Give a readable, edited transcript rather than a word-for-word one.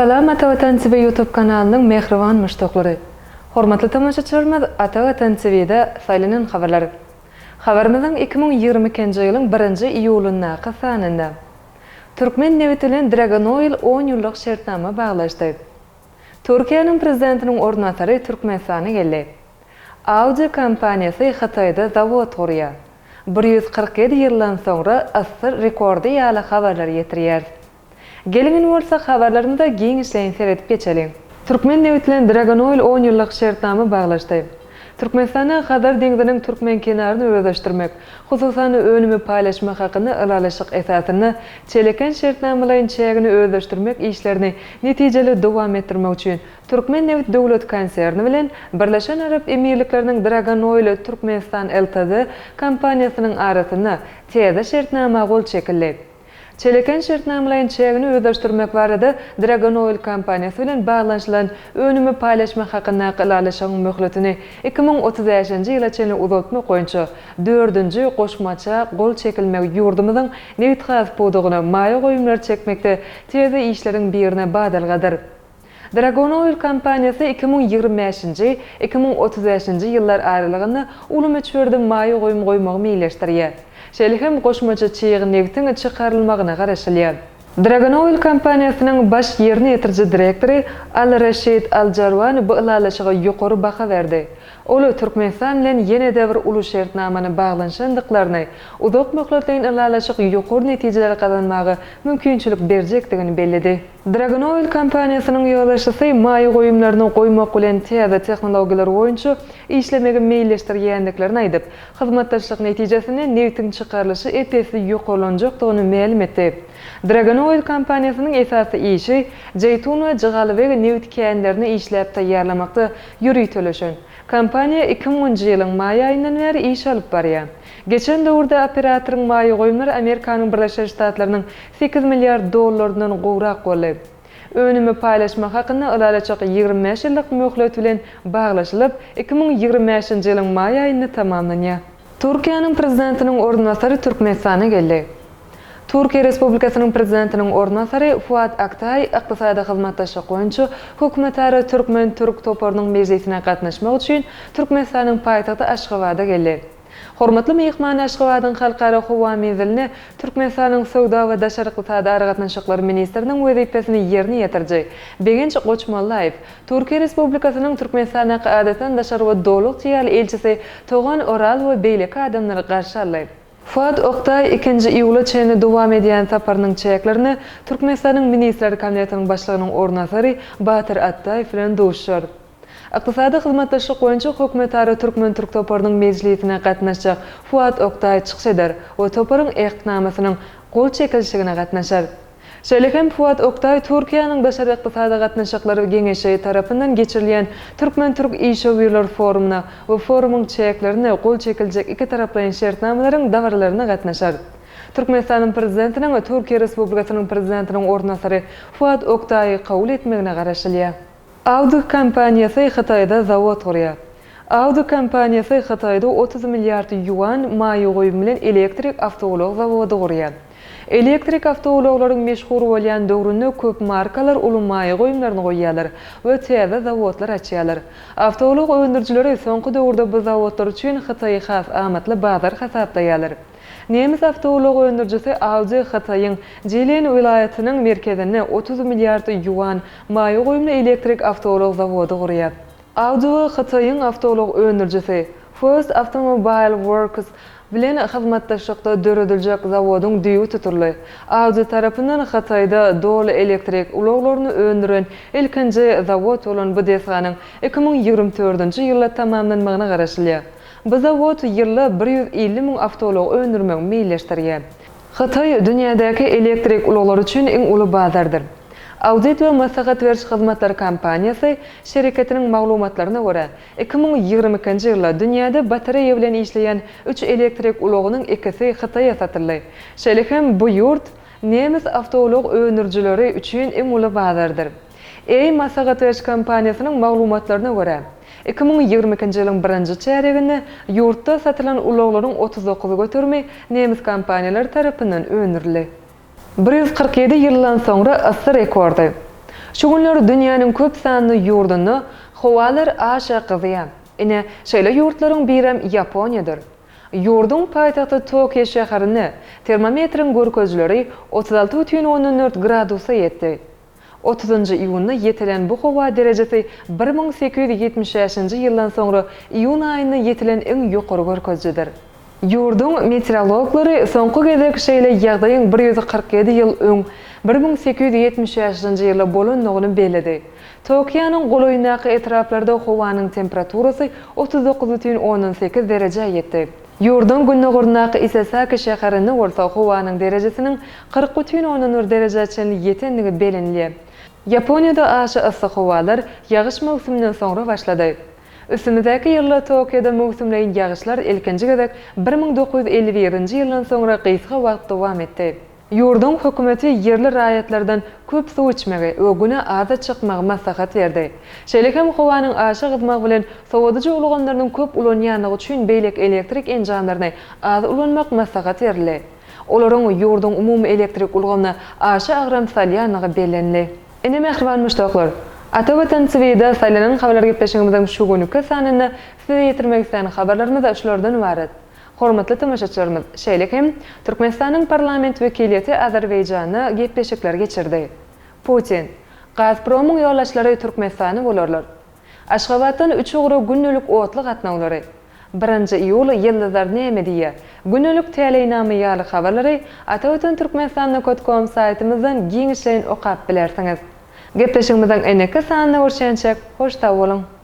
Salam Ata Vatan TV YouTube kanalının mehriban müştakları. Hormatly tamaşaçylarymyz, Ata Vatan TV'de saýlanan habarlar. Habarymyzyň 2022-nji ýylyň 1-nji iýulynda sanynda Türkmen Nevetilen Dragon Oil 10 ýyllyk şertnama baglaşdy. Türkiýanyň prezidentiniň ornatary Türkmenistana geldi. Audi kompaniýasy Hataýda zawod gurýar. 147 ýyldan soňra asr rekordy ýaly habarlar ýetirýär. Gelingen bolsa habarlarymyzda giň işleýän seretip geçelim. Türkmen Nevetilen Dragon Oil 10 ýyllyk şertnama baglaşdy. Türkmenistana Hazar deňiziniň Türkmen kenaryny özleşdirmek, hususan önümi paýlaşmak hakyny ılalaşyk esasyny çeleken şertnamalaryň çägini özleşdirmek işlerini netijeli dowam etdirmek üçin Türkmen Nevet Döwlet konserni bilen Birleşen Arap Emirliklerining Dragon Oil Türkmenistan Ltd kompaniýasynyň arasynda täze şertnama gol çekildi. Çeleken şertnamalaryň çägini özleşdirmek barada Dragon Oil kompaniýasy bilen baglanşylan önümi paýlaşmak hakyna ılalaşyň möhletini 2035-nji ýyla çenli uzatmak boýunça 4-nji goşmaça gol çekilmek ýurdumyzyň Nevit has podugyny maýa goýumlar çekmekde täze işleriň birine badalgadyr. Dragon Oil kompaniýasy 2025-nji 2035-nji ýyllar aralygynda uly meçherde maýa goýum goýmagy meýleşdirýär. Şeýlehem goşmaça çyýyg nevtiň çykarylmagyna garaşylýar. Dragon Oil kompaniýasynyň baş ýerine ýetirji direktory Al-Rashid Al-Jarwan bu ılalaşyga ýokary baha berdi. Olu Türkmenistan bilen ýene-de bir uly şertnamany baglanşandyklaryny, uzak möhletliň ılalaşyk ýokary netijeler gazanmagy mümkinçilik berjekdigini bellidi. Dragon Oil kompaniýasynyň ýoldaşysy maýa goýumlaryny goýmak bilen täze tehnologiýalar boýunça işlemegi meýleşdirýändiklerini aýdyp, hyzmatdaşlyk netijesinde nevtiň çykarlyşy epesli ýokalanjakdygyny ma'lum etdi. Dragon Oil kompaniýasynyň esasy işi jeytun we jygalyk nevit känlerini işläp taýýarlamakda ýürüýtülüşün. Kompaniýa 2000-nji ýylyň maýa aýyndan beri iş alyp barýar. Geçen döwürde operatoriň maýa goýumlary Amerikanyň Birleşik Ştatlarynyň $8 milliard gowrak boldy. Önümi paýlaşmak hakyna ılalaşyk 25 ýyllyk möhlet bilen baglaşylyp 2025-nji ýylyň maýa aýynda tamamlanýar. Türkiýanyň prezidentiniň ornatary Türkmenistana geldi. Türkiýe Respublikasynyň prezidentiniň ornatary Fuat Aktay ykdysady hyzmatdaşlyk boýunça hökümetary Türkmen Türk toparynyň mejlisine gatnaşmak üçin Türkmenistanyň paýtagty Aşgabatda geldi. Hormatly mehman Aşgabatyň halkara howa menzilini Türkmenistanyň Sowda we daşary ykdysady gatnaşyklary ministriniň wezipesini ýerine ýetirdi. Begenç Goçmallaýew, Türkiýe Respublikasynyň Türkmenistana adatyny daşary we dowlat ýaly elçisi Togan Oral we beýleki adamlary garşy aldy. Fuat Oktay 2-nji iýula çenli dowam edýän saparynyň çäklerini Türkmenistanyň ministrleri kabinetining başlygynyň ornatary Batyr Attaýew bilen duşar. Ykdysady hyzmatdaşlyk boýunça hökümetary Türkmen Türk toparynyň mejlisine gatnaşjak Fuat Oktay çykyş eder we toparyň ähknamasynyň gol çekilişine gatnaşar. Şeýlehem Fuat Oktay Türkiýanyň daşary ykdysady gatnaşyklary geňeşi tarapyndan geçirilýän Türkmen Türk işgöwürler forumuna we forumyň çäklerine gol çekiljek iki taraplaryň şertnamalaryň dawarlaryna gatnaşar. Türkmenistanyň prezidentiniň we Türkiýe Respublikasynyň prezidentiniň ornatary Fuat Oktay kabul etmegine garaşylýar. Audi kompaniýasy Hataýda zawod gurýar. Audi kompaniýasy Hataýda 30 milliard yuan maýa goýum bilen elektrik awtolog zawody gurýar. Elektrik awtologlaryň meşhur bolýan döwründe köp markalar uly maýa goýumlaryny goýýarlar we täze zawodlar açýarlar. Awtolog öndürjileri soňky döwürde bu zawodlar üçin Hataýa has amatly bazar hasapdaýarlar. Nemis awtolog öndürjisi Audi Hataýyň Jilin vilayatynyň merkezinde 30 milliard yuan maýa goýumly elektrik awtolog zawody gurýar. Audi we Hataýyň awtolog öndürjisi First Automobile Works bilen hyzmatdaşlykda dörediljek zawodyň düýü tuturly. Audi tarapyndan Hataýda doly elektrik ulaglaryny öndüren ilkinji zawod bolan bu desganyň 2024-nji ýylda tamamlanmagyna garaşylýar. Bu zawod ýylda 150 000 awtolog öndürmek meýleşdirýär. Hataý dünýädäki elektrik ulaglar üçin iň uly bazardyr. Audit we maslahat beriş hyzmatlar kompaniýasy şirketiniň maglumatlaryna görä 2022-nji ýylda dünýäde batareýa bilen işleýän 3 elektrik ulagynyň ikisi Hataýa satyldy. Şeýlehem bu ýurt nemis awtolog öndürjileri üçin iň uly bazardyr. Maslahat beriş kompaniýasynyň maglumatlaryna görä 2022-nji ýylyň 1-nji çäreginde ýurtda satylan ulaglaryň 39 götürmi nemis kompaniýalary tarapyndan öndürildi. 147 ýyldan soňra asr rekordy. Şu günler dünýäniň köp sanly ýurduny howalar aşa gyzýar. Ine şeýle ýurtlaryň birem Ýaponiýadyr. Ýurdun paýtagty Tokyo şäherine termometriň görkezleri 36,4 gradusa ýetdi. 30 iýuny ýetilen bu howa derejesi 1876 ýyldan soňra iýun aýyny ýetilen iň ýokary görkezjidir. Ýurdun meteorologlary soňky gezek şeýle ýagdaýyň 147 ýyl öň 1876 ýylda bolandygyny bellädi. Tokyonyň goloýnaky etraplarda howanyň temperaturasy 39,18 derece ýetdi. Ýurdun günnägurnaky Isesaki şäherine bolsa howanyň derejesiniň 40,1 dereceçe ýetendigi belenli. Ýaponiýada aşy yssyk howalar ýagyş mewsiminden soňra başlady. Üstündäki ýylda Tokyoda mewsimleýin ýagyşlar ilkinji gezek 1951-nji ýyldan soňra gysga wagt dowam etdi. Ýurdun hökümeti yerli raýatlardan köp suw içmegi we güne aza çykmagy maslahat berdi. Şeýlekem howanyň aşy gyzmak bilen sowadyjy ulganlarynyň köp ulanýanlygy üçin beýlek elektrik enjamlaryny az ulanmak maslahat berildi. Olaryň ýurdun umumy elektrik ulganyna aşy agram salýanygy bellenli. Ene mehriban müştaklar, Atawatan TV'de saylanan haberler gepleşigimizden şu günüki sanyny size ýetirmek isleýän haberlerimiz şulardan ibaret. Hormatly tamaşaçylarymyz, şeýlekem Türkmenistanyň parlament wekiliýeti Azerbaýjana gepleşikler geçirdi. Putin, Gazpromyň ýollaşlary Türkmenistany bolarlar. Aşgabatdan 3 ugry günnülik otly gatnawlary. 1-nji iýul ýyldızlar näme diýe? Günnülik täleýnamy ýaly haberleri Atawatan Türkmenistany.com saýtymyzdan giňişleýin okap bilersiňiz. Gepleşigimizden eneki sanyny görşençek, hoşta bolun.